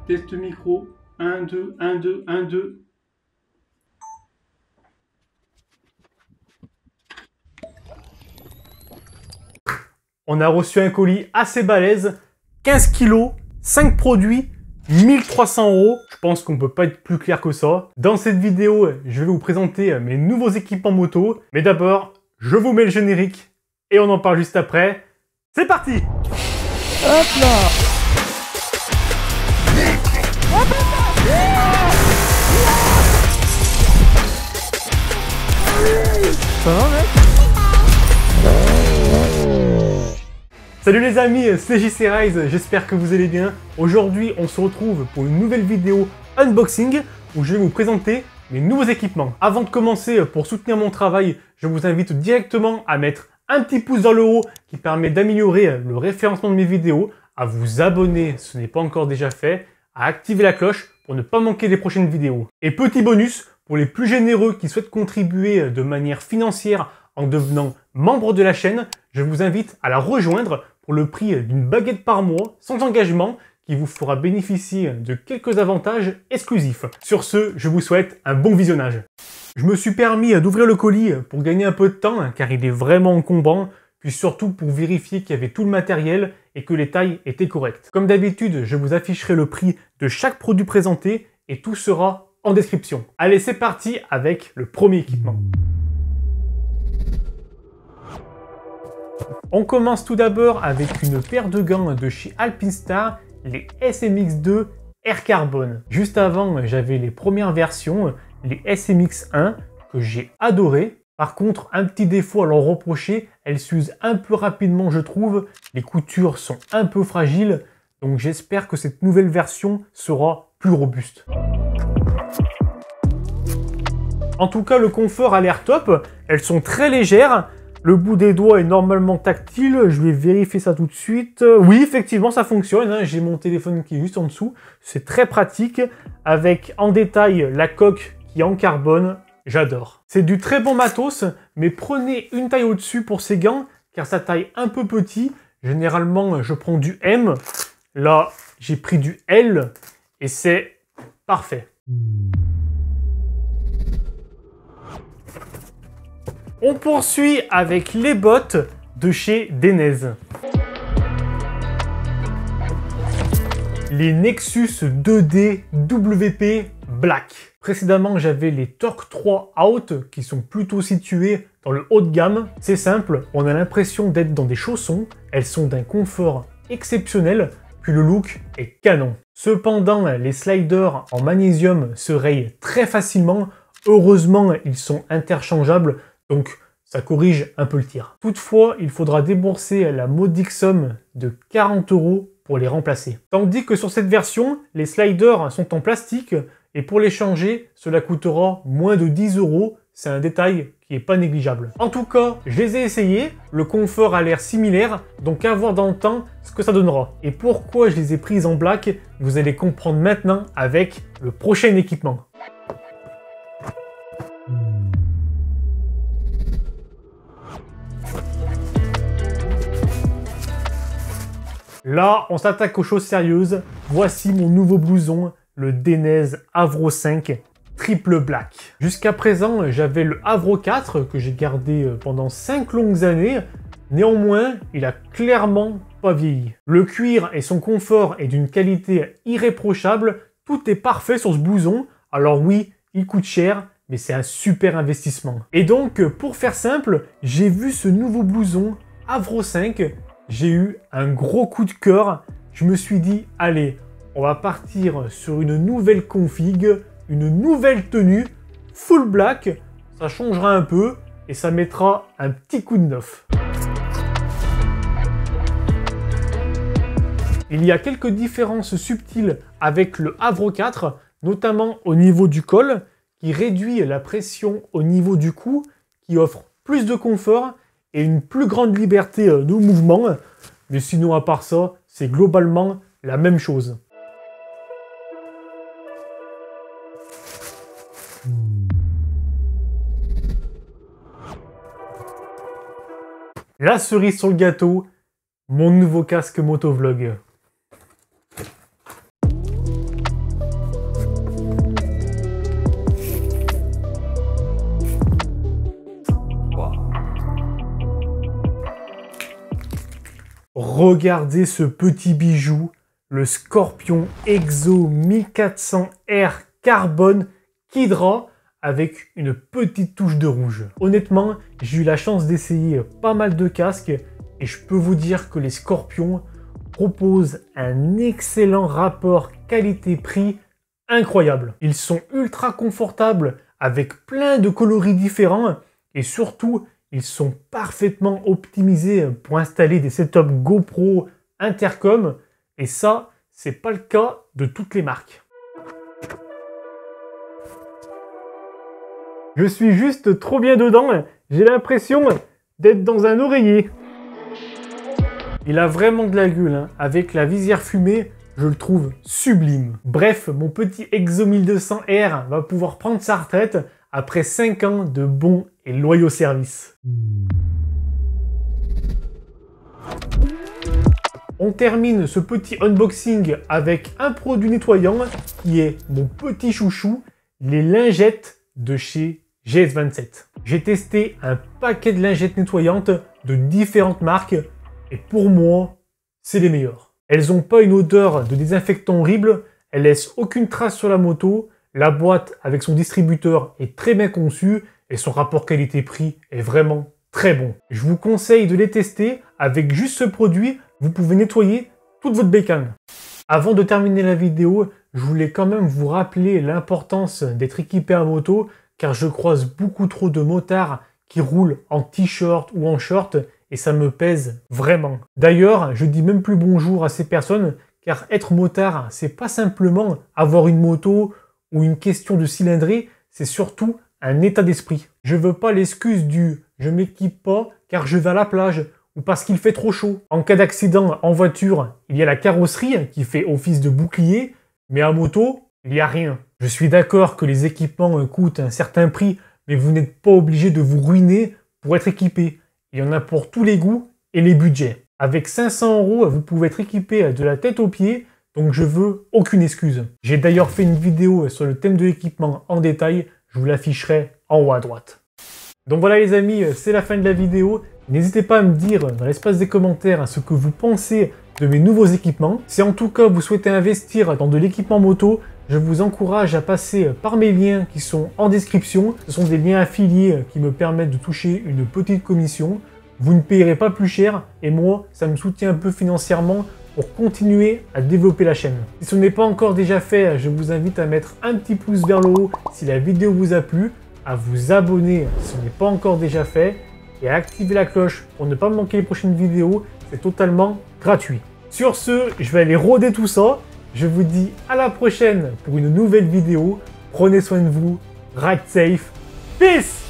Test micro. 1, 2, 1, 2, 1, 2. On a reçu un colis assez balèze, 15 kilos, 5 produits, 1300 €. Je pense qu'on peut pas être plus clair que ça. Dans cette vidéo, je vais vous présenter mes nouveaux équipements moto. Mais d'abord, je vous mets le générique et on en parle juste après. C'est parti! Hop là! Ça va, mec? Salut les amis, c'est JC Rise, j'espère que vous allez bien. Aujourd'hui, on se retrouve pour une nouvelle vidéo unboxing où je vais vous présenter mes nouveaux équipements. Avant de commencer, pour soutenir mon travail, je vous invite directement à mettre un petit pouce dans le haut qui permet d'améliorer le référencement de mes vidéos, à vous abonner si ce n'est pas encore déjà fait, à activer la cloche pour ne pas manquer les prochaines vidéos. Et petit bonus, pour les plus généreux qui souhaitent contribuer de manière financière en devenant membre de la chaîne, je vous invite à la rejoindre pour le prix d'une baguette par mois, sans engagement, qui vous fera bénéficier de quelques avantages exclusifs. Sur ce, je vous souhaite un bon visionnage. Je me suis permis d'ouvrir le colis pour gagner un peu de temps, car il est vraiment encombrant, puis surtout pour vérifier qu'il y avait tout le matériel et que les tailles étaient correctes. Comme d'habitude, je vous afficherai le prix de chaque produit présenté et tout sera en description. Allez, c'est parti avec le premier équipement. On commence tout d'abord avec une paire de gants de chez Alpinstar, les SMX2 Air Carbone. Juste avant, j'avais les premières versions, les SMX1, que j'ai adoré. Par contre, un petit défaut à leur reprocher, elles s'usent un peu rapidement je trouve, les coutures sont un peu fragiles, donc j'espère que cette nouvelle version sera plus robuste. En tout cas, le confort a l'air top, elles sont très légères. Le bout des doigts est normalement tactile, je vais vérifier ça tout de suite. Oui, effectivement, ça fonctionne, hein. J'ai mon téléphone qui est juste en dessous. C'est très pratique, avec en détail la coque qui est en carbone. J'adore. C'est du très bon matos, mais prenez une taille au-dessus pour ces gants, car ça taille un peu petit. Généralement, je prends du M. Là, j'ai pris du L, et c'est parfait. On poursuit avec les bottes de chez Denez. Les Nexus 2D WP Black. Précédemment, j'avais les Torque 3 Out qui sont plutôt situés dans le haut de gamme. C'est simple, on a l'impression d'être dans des chaussons. Elles sont d'un confort exceptionnel, puis le look est canon. Cependant, les sliders en magnésium se rayent très facilement. Heureusement, ils sont interchangeables. Donc, ça corrige un peu le tir. Toutefois, il faudra débourser la modique somme de 40 € pour les remplacer. Tandis que sur cette version, les sliders sont en plastique et pour les changer, cela coûtera moins de 10 €. C'est un détail qui n'est pas négligeable. En tout cas, je les ai essayés, le confort a l'air similaire, donc à voir dans le temps ce que ça donnera. Et pourquoi je les ai prises en black, vous allez comprendre maintenant avec le prochain équipement. Là, on s'attaque aux choses sérieuses. Voici mon nouveau blouson, le Denez Avro 5 Triple Black. Jusqu'à présent, j'avais le Avro 4 que j'ai gardé pendant 5 longues années. Néanmoins, il a clairement pas vieilli. Le cuir et son confort est d'une qualité irréprochable. Tout est parfait sur ce blouson. Alors oui, il coûte cher, mais c'est un super investissement. Et donc, pour faire simple, j'ai vu ce nouveau blouson Avro 5. J'ai eu un gros coup de cœur. Je me suis dit, allez, on va partir sur une nouvelle config, une nouvelle tenue, full black. Ça changera un peu et ça mettra un petit coup de neuf. Il y a quelques différences subtiles avec le Avro 4, notamment au niveau du col, qui réduit la pression au niveau du cou, qui offre plus de confort et une plus grande liberté de mouvement. Mais sinon, à part ça, c'est globalement la même chose. La cerise sur le gâteau, mon nouveau casque motovlog. Regardez ce petit bijou, le Scorpion Exo 1400R Carbone Kydra avec une petite touche de rouge. Honnêtement, j'ai eu la chance d'essayer pas mal de casques et je peux vous dire que les Scorpions proposent un excellent rapport qualité-prix incroyable. Ils sont ultra confortables avec plein de coloris différents et surtout, ils sont parfaitement optimisés pour installer des setups GoPro intercom et ça, c'est pas le cas de toutes les marques. Je suis juste trop bien dedans, j'ai l'impression d'être dans un oreiller. Il a vraiment de la gueule, hein. Avec la visière fumée, je le trouve sublime. Bref, mon petit Exo 1200R va pouvoir prendre sa retraite après 5 ans de bons et loyaux services. On termine ce petit unboxing avec un produit nettoyant qui est mon petit chouchou, les lingettes de chez GS27. J'ai testé un paquet de lingettes nettoyantes de différentes marques et pour moi, c'est les meilleures. Elles n'ont pas une odeur de désinfectant horrible, elles laissent aucune trace sur la moto, la boîte avec son distributeur est très bien conçue et son rapport qualité-prix est vraiment très bon. Je vous conseille de les tester, avec juste ce produit, vous pouvez nettoyer toute votre bécane. Avant de terminer la vidéo, je voulais quand même vous rappeler l'importance d'être équipé à moto car je croise beaucoup trop de motards qui roulent en t-shirt ou en short et ça me pèse vraiment. D'ailleurs, je dis même plus bonjour à ces personnes car être motard, c'est pas simplement avoir une moto ou une question de cylindrée, c'est surtout un état d'esprit. Je veux pas l'excuse du « je m'équipe pas car je vais à la plage » ou parce qu'il fait trop chaud. En cas d'accident en voiture, il y a la carrosserie qui fait office de bouclier, mais à moto, il n'y a rien. Je suis d'accord que les équipements coûtent un certain prix, mais vous n'êtes pas obligé de vous ruiner pour être équipé. Il y en a pour tous les goûts et les budgets. Avec 500 €, vous pouvez être équipé de la tête aux pieds, donc je veux aucune excuse. J'ai d'ailleurs fait une vidéo sur le thème de l'équipement en détail, je vous l'afficherai en haut à droite. Donc voilà les amis, c'est la fin de la vidéo. N'hésitez pas à me dire dans l'espace des commentaires ce que vous pensez de mes nouveaux équipements. Si en tout cas vous souhaitez investir dans de l'équipement moto, je vous encourage à passer par mes liens qui sont en description. Ce sont des liens affiliés qui me permettent de toucher une petite commission. Vous ne payerez pas plus cher et moi, ça me soutient un peu financièrement pour continuer à développer la chaîne. Si ce n'est pas encore déjà fait, je vous invite à mettre un petit pouce vers le haut si la vidéo vous a plu, à vous abonner si ce n'est pas encore déjà fait et à activer la cloche pour ne pas manquer les prochaines vidéos. C'est totalement gratuit. Sur ce, je vais aller rôder tout ça. Je vous dis à la prochaine pour une nouvelle vidéo. Prenez soin de vous. Ride safe. Peace!